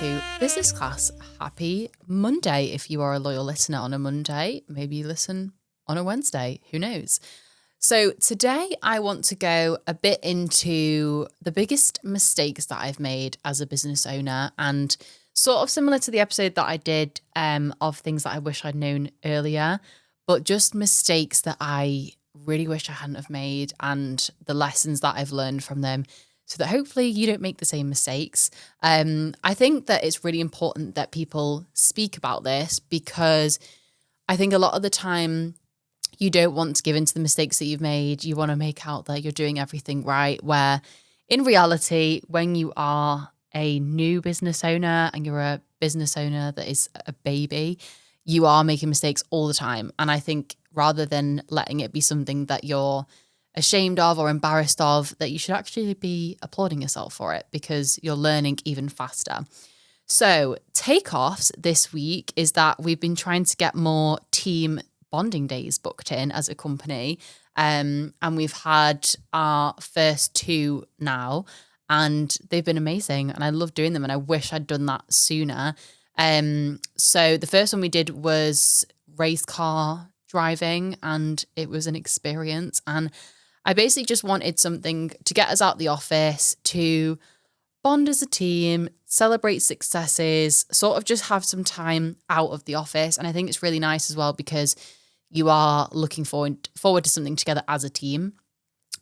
to Business Class. Happy Monday. If you are a loyal listener on a Monday, maybe you listen on a Wednesday, who knows? So today I want to go a bit into the biggest mistakes that I've made as a business owner, and sort of similar to the episode that I did of things that I wish I'd known earlier, but just mistakes that I really wish I hadn't have made and the lessons that I've learned from them, so that hopefully you don't make the same mistakes. I think that it's really important that people speak about this, because I think a lot of the time you don't want to give into the mistakes that you've made. You want to make out that you're doing everything right, where in reality, when you are a new business owner and you're a business owner that is a baby, you are making mistakes all the time. And I think rather than letting it be something that you're ashamed of or embarrassed of, that you should actually be applauding yourself for it, because you're learning even faster. So takeoffs this week is that we've been trying to get more team bonding days booked in as a company. And we've had our first 2 now, and they've been amazing. And I love doing them, and I wish I'd done that sooner. So the first one we did was race car driving, and it was an experience. And I basically just wanted something to get us out the office, to bond as a team, celebrate successes, sort of just have some time out of the office. And I think it's really nice as well, because you are looking forward to something together as a team.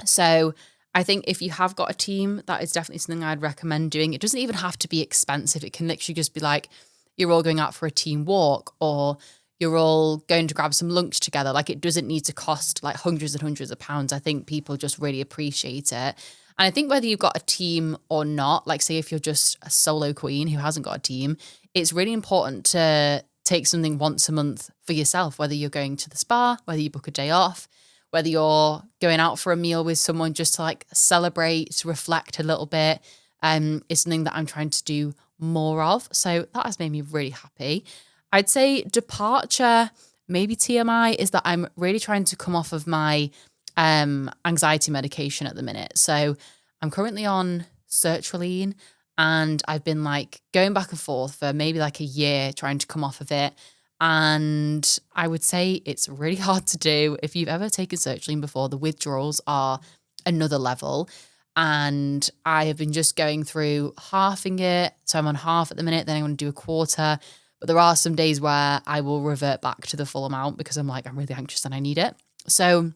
So I think if you have got a team, that is definitely something I'd recommend doing. It doesn't even have to be expensive. It can literally just be like you're all going out for a team walk, or you're all going to grab some lunch together. Like, it doesn't need to cost like hundreds and hundreds of pounds. I think people just really appreciate it. And I think whether you've got a team or not, like say if you're just a solo queen who hasn't got a team, it's really important to take something once a month for yourself, whether you're going to the spa, whether you book a day off, whether you're going out for a meal with someone just to like celebrate, to reflect a little bit. It's something that I'm trying to do more of. So that has made me really happy. I'd say departure, maybe TMI, is that I'm really trying to come off of my anxiety medication at the minute. So I'm currently on sertraline, and I've been like going back and forth for maybe like a year trying to come off of it. And I would say it's really hard to do. If you've ever taken sertraline before, the withdrawals are another level. And I have been just going through halving it. So I'm on half at the minute, then I want to do a quarter. But there are some days where I will revert back to the full amount, because I'm like, I'm really anxious and I need it. So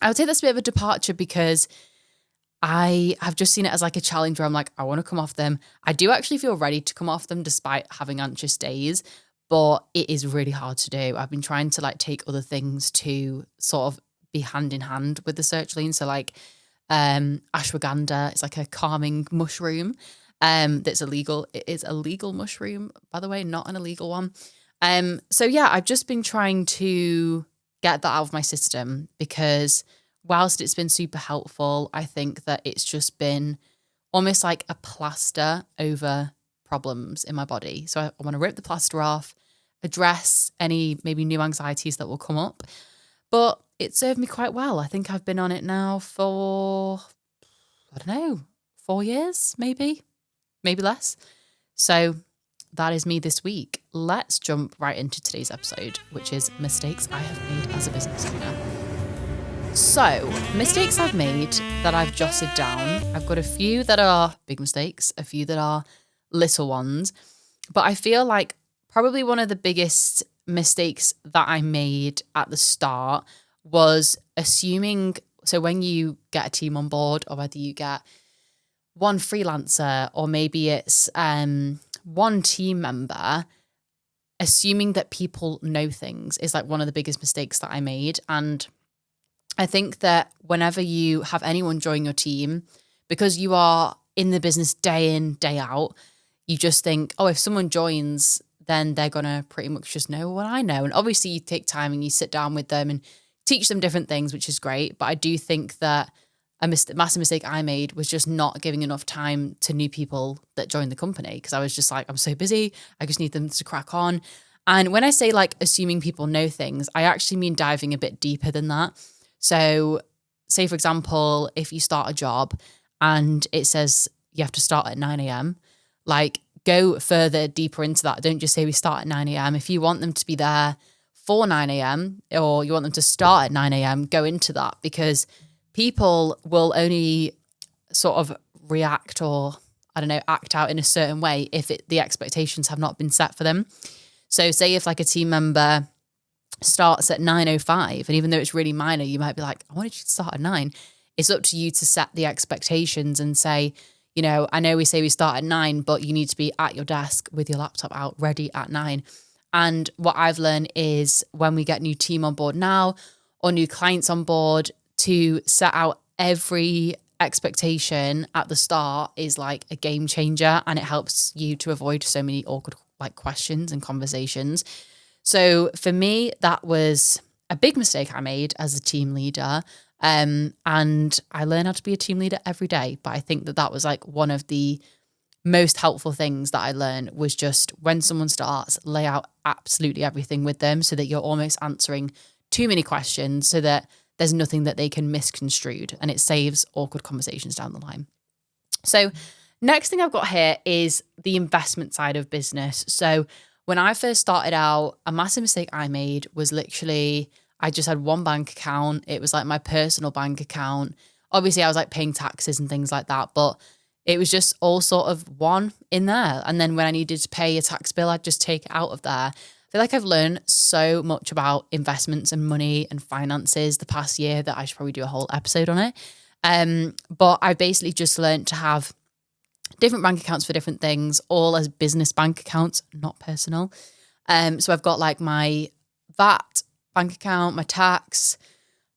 I would say that's a bit of a departure, because I have just seen it as like a challenge where I'm like, I want to come off them. I do actually feel ready to come off them despite having anxious days, but it is really hard to do. I've been trying to like take other things to sort of be hand in hand with the sertraline. So like ashwagandha, it's like a calming mushroom. That's illegal. It is a legal mushroom, by the way, not an illegal one. So yeah, I've just been trying to get that out of my system, because whilst it's been super helpful, I think that it's just been almost like a plaster over problems in my body. So I want to rip the plaster off, address any maybe new anxieties that will come up. But it served me quite well. I think I've been on it now for, 4 years, maybe less. So that is me this week. Let's jump right into today's episode, which is mistakes I have made as a business owner. So, mistakes I've made that I've jotted down. I've got a few that are big mistakes, a few that are little ones. But I feel like probably one of the biggest mistakes that I made at the start was assuming, so when you get a team on board, or whether you get one freelancer, or maybe it's one team member, assuming that people know things is like one of the biggest mistakes that I made. And I think that whenever you have anyone join your team, because you are in the business day in, day out, you just think, oh, if someone joins, then they're going to pretty much just know what I know. And obviously you take time and you sit down with them and teach them different things, which is great. But I do think that a massive mistake I made was just not giving enough time to new people that joined the company, because I was just like, I'm so busy, I just need them to crack on. And when I say like assuming people know things, I actually mean diving a bit deeper than that. So say, for example, if you start a job and it says you have to start at 9 a.m., like go further deeper into that. Don't just say we start at 9 a.m. If you want them to be there for 9 a.m. or you want them to start at 9 a.m., go into that, because people will only sort of react or, I don't know, act out in a certain way if the expectations have not been set for them. So say if like a team member starts at 9:05, and even though it's really minor, you might be like, I wanted you to start at 9. It's up to you to set the expectations and say, you know, I know we say we start at 9, but you need to be at your desk with your laptop out ready at 9. And what I've learned is when we get new team on board now or new clients on board, to set out every expectation at the start is like a game changer, and it helps you to avoid so many awkward like questions and conversations. So for me, that was a big mistake I made as a team leader. And I learned how to be a team leader every day. But I think that was like one of the most helpful things that I learned, was just when someone starts, lay out absolutely everything with them so that you're almost answering too many questions so that there's nothing that they can misconstrued, and it saves awkward conversations down the line. So next thing I've got here is the investment side of business. So when I first started out, a massive mistake I made was literally, I just had one bank account. It was like my personal bank account. Obviously, I was like paying taxes and things like that, but it was just all sort of one in there. And then when I needed to pay a tax bill, I'd just take it out of there. I feel like I've learned so much about investments and money and finances the past year that I should probably do a whole episode on it. But I basically just learned to have different bank accounts for different things, all as business bank accounts, not personal. So I've got like my VAT bank account, my tax,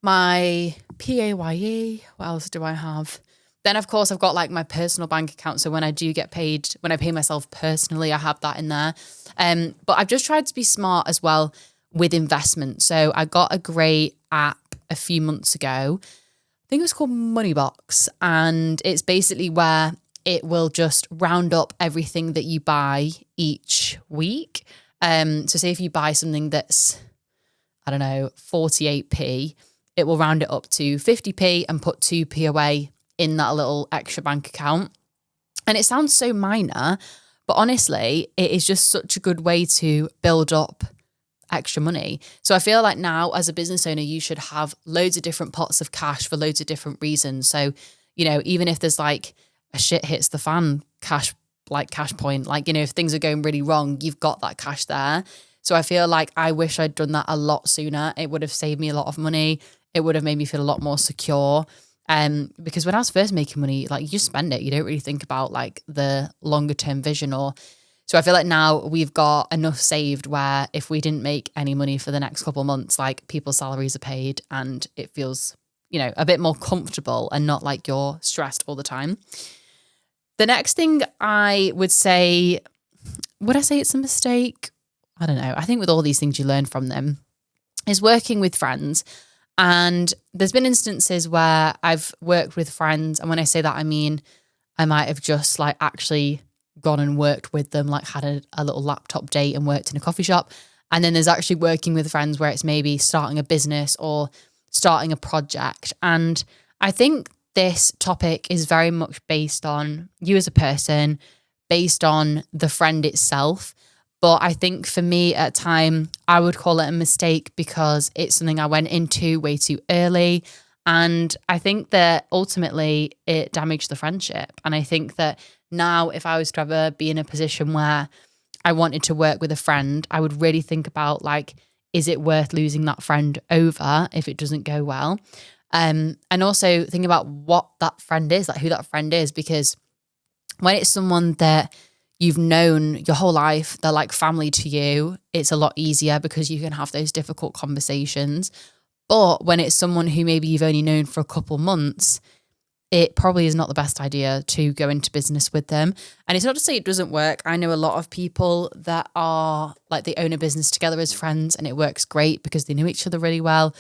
my PAYE. What else do I have? Then, of course, I've got like my personal bank account. So when I do get paid, when I pay myself personally, I have that in there. But I've just tried to be smart as well with investment. So I got a great app a few months ago. I think it was called Moneybox. And it's basically where it will just round up everything that you buy each week. So say if you buy something that's, I don't know, 48p, it will round it up to 50p and put 2p away in that little extra bank account. And it sounds so minor, but honestly, it is just such a good way to build up extra money. So I feel like now as a business owner, you should have loads of different pots of cash for loads of different reasons. So, you know, even if there's like a shit hits the fan cash point, like, you know, if things are going really wrong, you've got that cash there. So I feel like I wish I'd done that a lot sooner. It would have saved me a lot of money. It would have made me feel a lot more secure. Because when I was first making money, like, you just spend it. You don't really think about like the longer term vision. So I feel like now we've got enough saved where if we didn't make any money for the next couple of months, like, people's salaries are paid and it feels, you know, a bit more comfortable and not like you're stressed all the time. The next thing I would say, would I say it's a mistake? I don't know. I think with all these things you learn from them, is working with friends. And there's been instances where I've worked with friends. And when I say that, I mean, I might have just like actually gone and worked with them, like had a little laptop date and worked in a coffee shop. And then there's actually working with friends where it's maybe starting a business or starting a project. And I think this topic is very much based on you as a person, based on the friend itself. But I think for me at a time, I would call it a mistake because it's something I went into way too early. And I think that ultimately it damaged the friendship. And I think that now if I was to ever be in a position where I wanted to work with a friend, I would really think about, like, is it worth losing that friend over if it doesn't go well? And also think about what that friend is, like who that friend is, because when it's someone that you've known your whole life, they're like family to you, it's a lot easier because you can have those difficult conversations. But when it's someone who maybe you've only known for a couple months, it probably is not the best idea to go into business with them. And it's not to say it doesn't work. I know a lot of people that are like, they own a business together as friends and it works great because they know each other really well.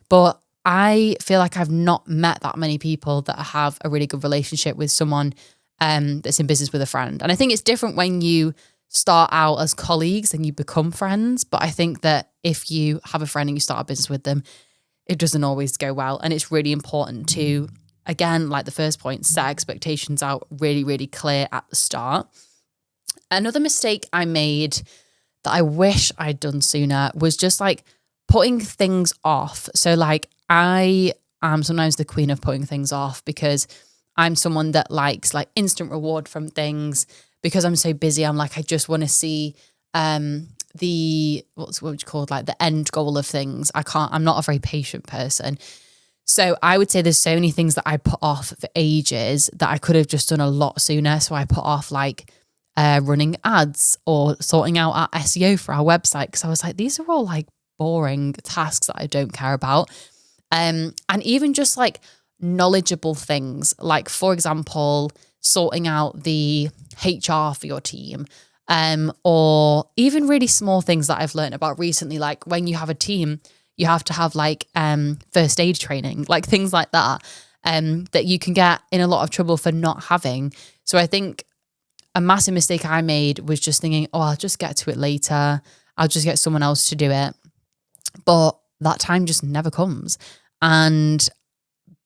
But I feel like I've not met that many people that have a really good relationship with someone that's in business with a friend. And I think it's different when you start out as colleagues and you become friends. But I think that if you have a friend and you start a business with them, it doesn't always go well. And it's really important to, again, like the first point, set expectations out really, really clear at the start. Another mistake I made that I wish I'd done sooner was just like putting things off. So like I am sometimes the queen of putting things off because I'm someone that likes like instant reward from things. Because I'm so busy, I'm like, I just want to see what would you call it, like the end goal of things. I'm not a very patient person. So I would say there's so many things that I put off for ages that I could have just done a lot sooner. So I put off like running ads or sorting out our SEO for our website, because I was like, these are all like boring tasks that I don't care about. And even just like knowledgeable things, like for example, sorting out the HR for your team, or even really small things that I've learned about recently, like when you have a team, you have to have like first aid training, like things like that, that you can get in a lot of trouble for not having. So I think a massive mistake I made was just thinking, oh, I'll just get to it later. I'll just get someone else to do it. But that time just never comes. And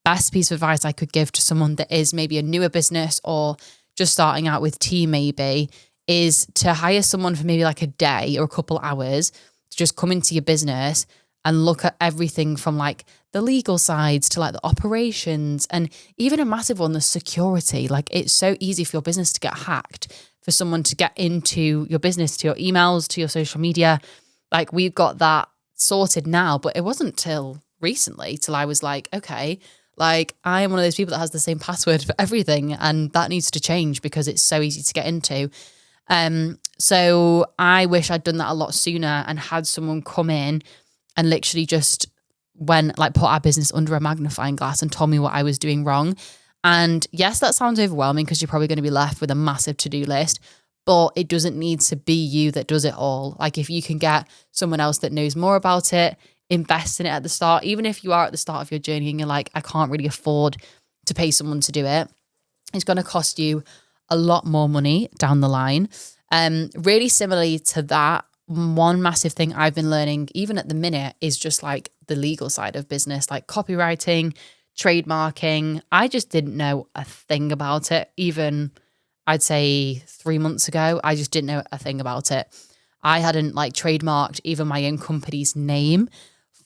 best piece of advice I could give to someone that is maybe a newer business or just starting out with team maybe is to hire someone for maybe like a day or a couple hours to just come into your business and look at everything from like the legal sides to like the operations, and even a massive one, the security. Like it's so easy for your business to get hacked, for someone to get into your business, to your emails, to your social media. Like we've got that sorted now, but it wasn't till recently till I was like, okay, like I am one of those people that has the same password for everything, and that needs to change because it's so easy to get into. So I wish I'd done that a lot sooner and had someone come in and literally just put our business under a magnifying glass and told me what I was doing wrong. And yes, that sounds overwhelming because you're probably going to be left with a massive to-do list, but it doesn't need to be you that does it all. Like if you can get someone else that knows more about it, invest in it at the start, even if you are at the start of your journey and you're like, I can't really afford to pay someone to do it, it's going to cost you a lot more money down the line. Really similarly to that, one massive thing I've been learning, even at the minute, is just like the legal side of business, like copywriting, trademarking. I just didn't know a thing about it. Even I'd say 3 months ago, I just didn't know a thing about it. I hadn't like trademarked even my own company's name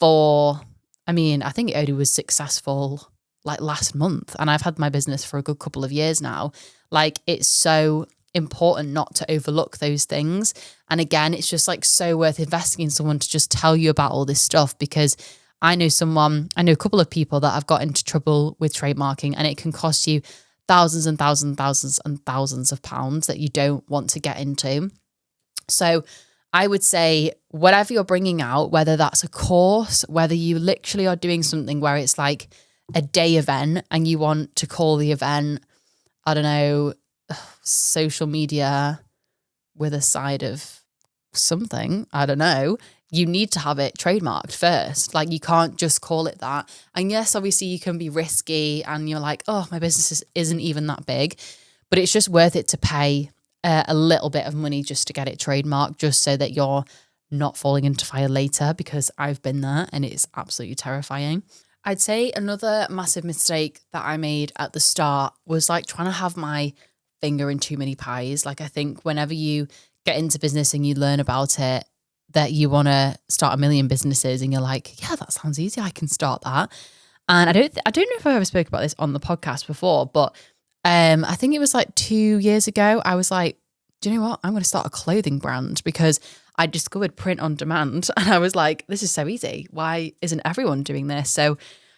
I think it only was successful like last month, and I've had my business for a good couple of years now. Like it's so important not to overlook those things. And again, it's just like so worth investing in someone to just tell you about all this stuff, because I know a couple of people that have got into trouble with trademarking, and it can cost you thousands and thousands and thousands and thousands of pounds that you don't want to get into. So I would say whatever you're bringing out, whether that's a course, whether you literally are doing something where it's like a day event and you want to call the event, I don't know, social media with a side of something, I don't know, you need to have it trademarked first. Like you can't just call it that. And yes, obviously you can be risky and you're like, oh, my business isn't even that big, but it's just worth it to pay a little bit of money just to get it trademarked, just so that you're not falling into fire later, because I've been there and it's absolutely terrifying. I'd say another massive mistake that I made at the start was like trying to have my finger in too many pies. Like I think whenever you get into business and you learn about it, that you want to start a million businesses and you're like, yeah, that sounds easy, I can start that. And I don't know if I ever spoke about this on the podcast before, but I think it was like 2 years ago, I was like, do you know what? I'm going to start a clothing brand, because I discovered print on demand and I was like, this is so easy. Why isn't everyone doing this? So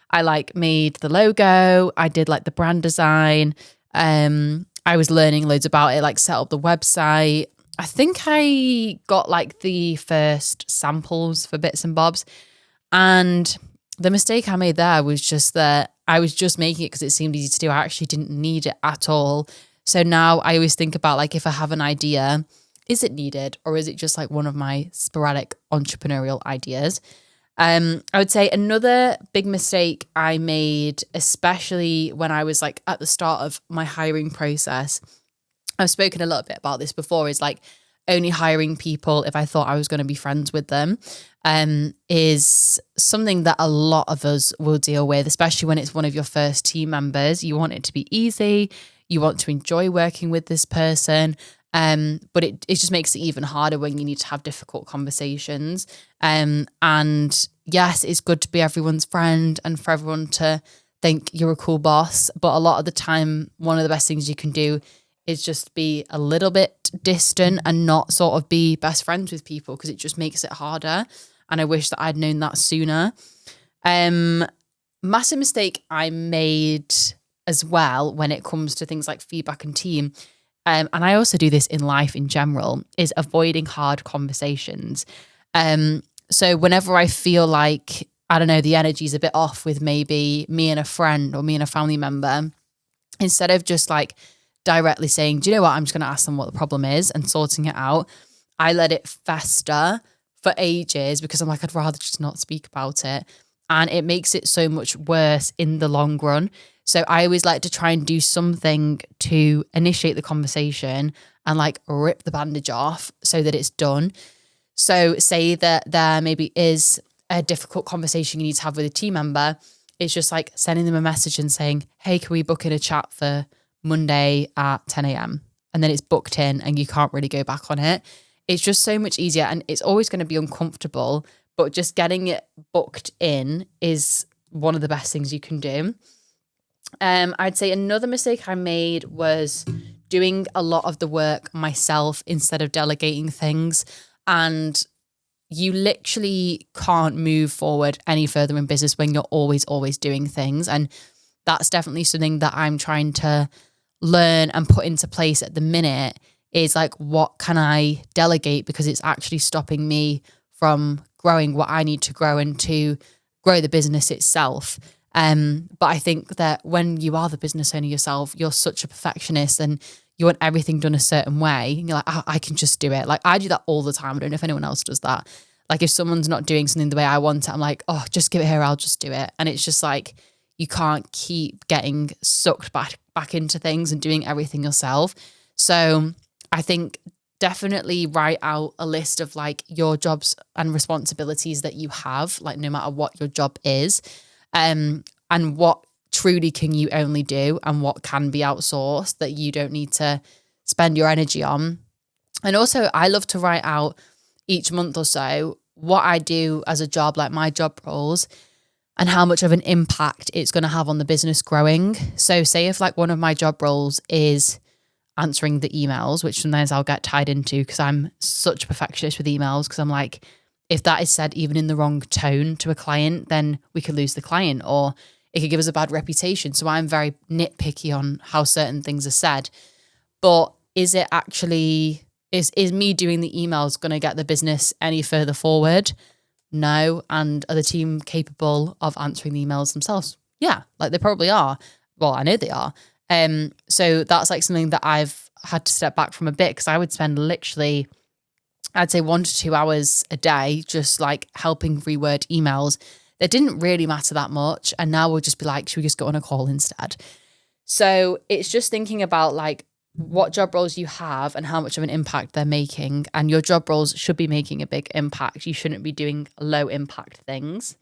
I like made the logo. I did like the brand design. I was learning loads about it, like set up the website. I think I got like the first samples for bits and bobs. And the mistake I made there was just that I was just making it because it seemed easy to do. I actually didn't need it at all. So now I always think about like, if I have an idea, is it needed, or is it just like one of my sporadic entrepreneurial ideas? I would say another big mistake I made, especially when I was like at the start of my hiring process, I've spoken a little bit about this before, is like only hiring people if I thought I was going to be friends with them, is something that a lot of us will deal with, especially when it's one of your first team members. You want it to be easy. You want to enjoy working with this person. But it just makes it even harder when you need to have difficult conversations. And yes, it's good to be everyone's friend and for everyone to think you're a cool boss. But a lot of the time, one of the best things you can do is just be a little bit distant and not sort of be best friends with people, because it just makes it harder. And I wish that I'd known that sooner. Massive mistake I made as well when it comes to things like feedback and team, and I also do this in life in general, is avoiding hard conversations. So whenever I feel like, I don't know, the energy's a bit off with maybe me and a friend or me and a family member, instead of just like directly saying, do you know what, I'm just going to ask them what the problem is and sorting it out, I let it fester for ages because I'm like, I'd rather just not speak about it. And it makes it so much worse in the long run. So I always like to try and do something to initiate the conversation and like rip the bandage off so that it's done. So say that there maybe is a difficult conversation you need to have with a team member. It's just like sending them a message and saying, hey, can we book in a chat for Monday at 10 a.m? And then it's booked in and you can't really go back on it. It's just so much easier, and it's always going to be uncomfortable, but just getting it booked in is one of the best things you can do. I'd say another mistake I made was doing a lot of the work myself instead of delegating things. And you literally can't move forward any further in business when you're always doing things. And that's definitely something that I'm trying to learn and put into place at the minute, is like, what can I delegate? Because it's actually stopping me from growing what I need to grow and to grow the business itself. But I think that when you are the business owner yourself, you're such a perfectionist and you want everything done a certain way. And you're like, oh, I can just do it. Like, I do that all the time. I don't know if anyone else does that. Like, if someone's not doing something the way I want it, I'm like, oh, just give it here, I'll just do it. And it's just like, you can't keep getting sucked back into things and doing everything yourself. So I think definitely write out a list of like your jobs and responsibilities that you have, like no matter what your job is, and what truly can you only do and what can be outsourced that you don't need to spend your energy on. And also, I love to write out each month or so what I do as a job, like my job roles, and how much of an impact it's going to have on the business growing. So say if like one of my job roles is answering the emails, which sometimes I'll get tied into because I'm such a perfectionist with emails, because I'm like, if that is said even in the wrong tone to a client, then we could lose the client or it could give us a bad reputation. So I'm very nitpicky on how certain things are said. But is it actually, is me doing the emails going to get the business any further forward? No. And are the team capable of answering the emails themselves? Yeah, like they probably are. Well, I know they are. So that's like something that I've had to step back from a bit, because I would spend literally, I'd say 1 to 2 hours a day just like helping reword emails that didn't really matter that much. And now we'll just be like, should we just go on a call instead? So it's just thinking about like what job roles you have and how much of an impact they're making. And your job roles should be making a big impact. You shouldn't be doing low impact things.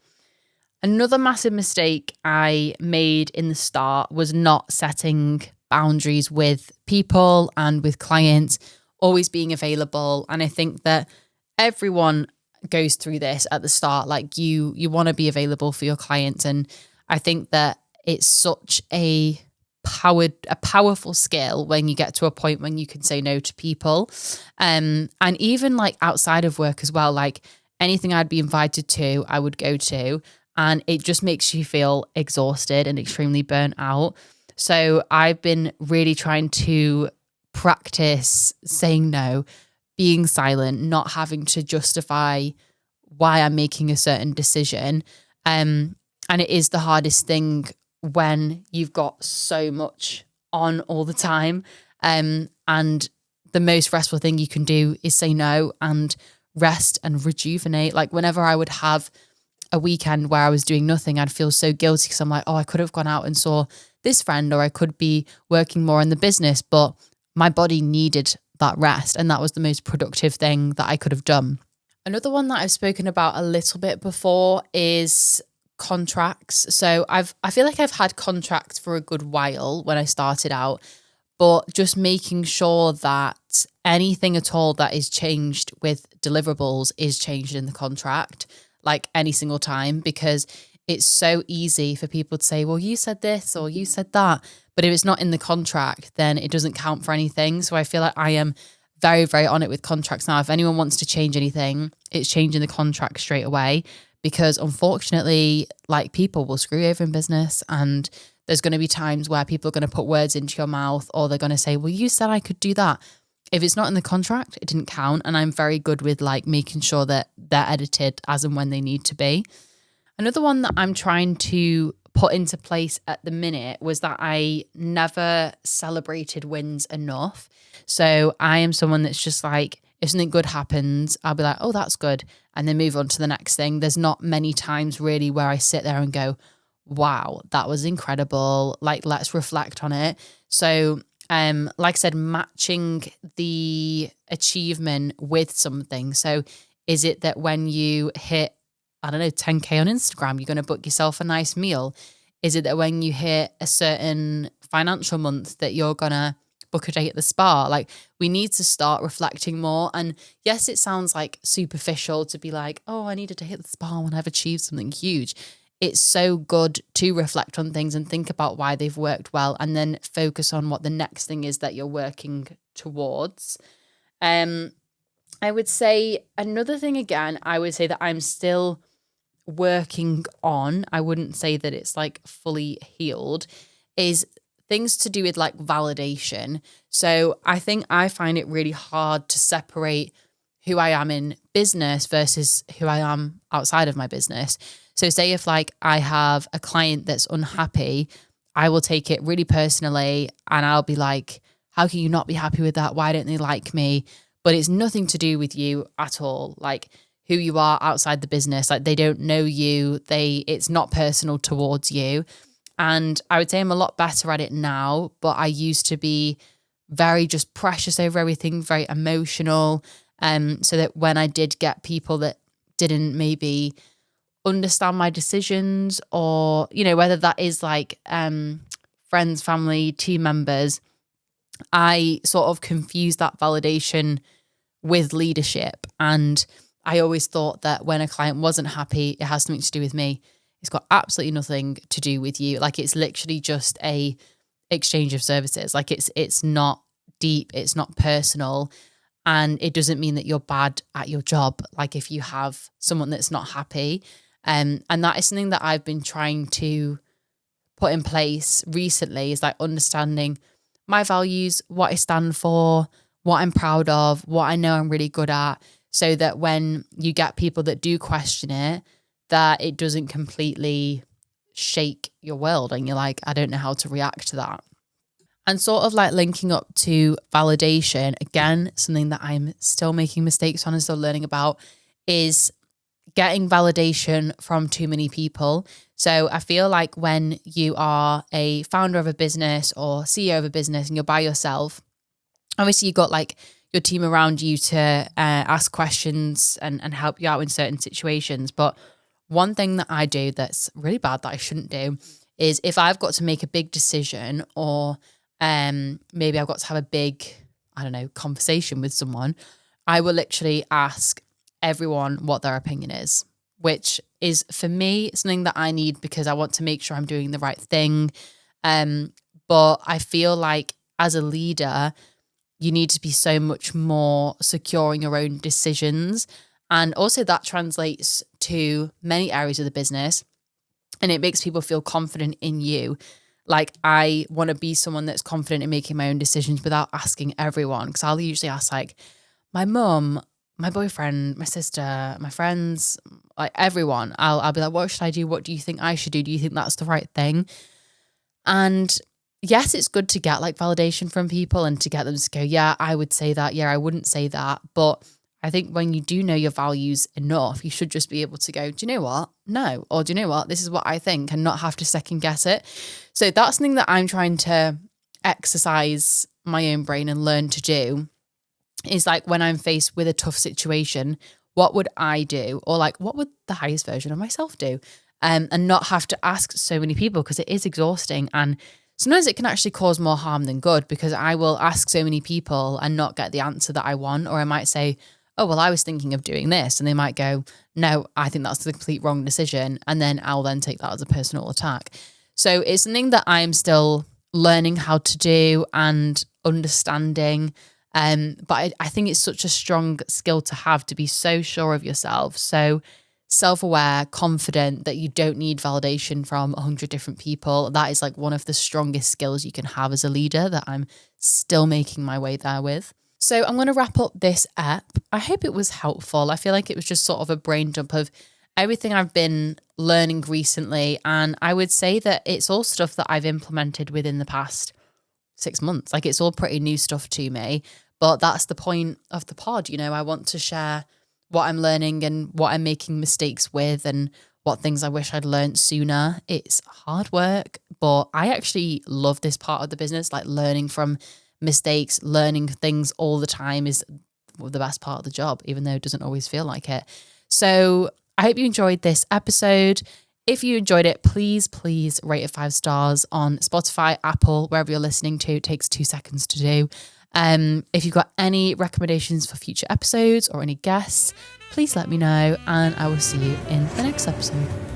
Another massive mistake I made in the start was not setting boundaries with people and with clients, always being available. And I think that everyone goes through this at the start. Like you want to be available for your clients. And I think that it's such a powerful skill when you get to a point when you can say no to people. And even like outside of work as well, like anything I'd be invited to, I would go to. And it just makes you feel exhausted and extremely burnt out. So I've been really trying to practice saying no, being silent, not having to justify why I'm making a certain decision. And it is the hardest thing when you've got so much on all the time. And the most restful thing you can do is say no and rest and rejuvenate. Like whenever I would have a weekend where I was doing nothing, I'd feel so guilty because I'm like, oh, I could have gone out and saw this friend, or I could be working more in the business, but my body needed that rest. And that was the most productive thing that I could have done. Another one that I've spoken about a little bit before is contracts. So I feel like I've had contracts for a good while when I started out, but just making sure that anything at all that is changed with deliverables is changed in the contract, like any single time, because it's so easy for people to say, well, you said this or you said that. But if it's not in the contract, then it doesn't count for anything. So I feel like I am very, very on it with contracts now. If anyone wants to change anything, it's changing the contract straight away, because unfortunately, like, people will screw you over in business, and there's going to be times where people are going to put words into your mouth, or they're going to say, well, you said I could do that. If it's not in the contract, it didn't count. And I'm very good with like making sure that they're edited as and when they need to be. Another one that I'm trying to put into place at the minute was that I never celebrated wins enough. So I am someone that's just like, if something good happens, I'll be like, oh, that's good, and then move on to the next thing. There's not many times really where I sit there and go, wow, that was incredible. Like, let's reflect on it. So like I said, matching the achievement with something. So is it that when you hit, I don't know, 10K on Instagram, you're going to book yourself a nice meal? Is it that when you hit a certain financial month that you're going to book a day at the spa? Like, we need to start reflecting more. And yes, it sounds like superficial to be like, oh, I needed to hit the spa when I've achieved something huge. It's so good to reflect on things and think about why they've worked well, and then focus on what the next thing is that you're working towards. I would say another thing, again, I would say that I'm still working on, I wouldn't say that it's like fully healed, is things to do with like validation. So I think I find it really hard to separate who I am in business versus who I am outside of my business. So say if like I have a client that's unhappy, I will take it really personally, and I'll be like, how can you not be happy with that? Why don't they like me? But it's nothing to do with you at all. Like, who you are outside the business, like, they don't know you. It's not personal towards you. And I would say I'm a lot better at it now, but I used to be very just precious over everything, very emotional. So that when I did get people that didn't maybe understand my decisions, or, you know, whether that is like friends, family, team members, I sort of confused that validation with leadership. And I always thought that when a client wasn't happy, it has something to do with me. It's got absolutely nothing to do with you. Like, it's literally just a exchange of services. Like, it's not deep, it's not personal. And it doesn't mean that you're bad at your job. Like, if you have someone that's not happy, and that is something that I've been trying to put in place recently, is like understanding my values, what I stand for, what I'm proud of, what I know I'm really good at, so that when you get people that do question it, that it doesn't completely shake your world and you're like, I don't know how to react to that. And sort of like linking up to validation, again, something that I'm still making mistakes on and still learning about, is getting validation from too many people. So I feel like when you are a founder of a business or CEO of a business and you're by yourself, obviously you've got like your team around you to ask questions and help you out in certain situations. But one thing that I do that's really bad that I shouldn't do is, if I've got to make a big decision, or maybe I've got to have a big, I don't know, conversation with someone, I will literally ask everyone what their opinion is, which is, for me, something that I need because I want to make sure I'm doing the right thing. But I feel like as a leader, you need to be so much more secure in your own decisions. And also that translates to many areas of the business, and it makes people feel confident in you. Like, I want to be someone that's confident in making my own decisions without asking everyone. Because I'll usually ask like my mum, my boyfriend, my sister, my friends, like everyone. I'll be like, what should I do? What do you think I should do? Do you think that's the right thing? And yes, it's good to get like validation from people and to get them to go, yeah, I would say that. Yeah, I wouldn't say that. But I think when you do know your values enough, you should just be able to go, do you know what? No. Or do you know what? This is what I think, and not have to second guess it. So that's something that I'm trying to exercise my own brain and learn to do, is like, when I'm faced with a tough situation, what would I do? Or like, what would the highest version of myself do? And not have to ask so many people, because it is exhausting. And sometimes it can actually cause more harm than good, because I will ask so many people and not get the answer that I want. Or I might say, oh, well, I was thinking of doing this. And they might go, no, I think that's the complete wrong decision. And then I'll then take that as a personal attack. So it's something that I'm still learning how to do and understanding. But I think it's such a strong skill to have, to be so sure of yourself, so self-aware, confident that you don't need validation from 100 different people. That is like one of the strongest skills you can have as a leader that I'm still making my way there with. So I'm going to wrap up this ep. I hope it was helpful. I feel like it was just sort of a brain dump of everything I've been learning recently. And I would say that it's all stuff that I've implemented within the past 6 months. Like, it's all pretty new stuff to me, but that's the point of the pod. You know, I want to share what I'm learning and what I'm making mistakes with and what things I wish I'd learned sooner. It's hard work, but I actually love this part of the business. Like, learning from mistakes, learning things all the time is the best part of the job, even though it doesn't always feel like it. So I hope you enjoyed this episode. If you enjoyed it, please rate it 5 stars on Spotify, Apple, wherever you're listening to. It takes 2 seconds to do. If you've got any recommendations for future episodes or any guests, please let me know, and I will see you in the next episode.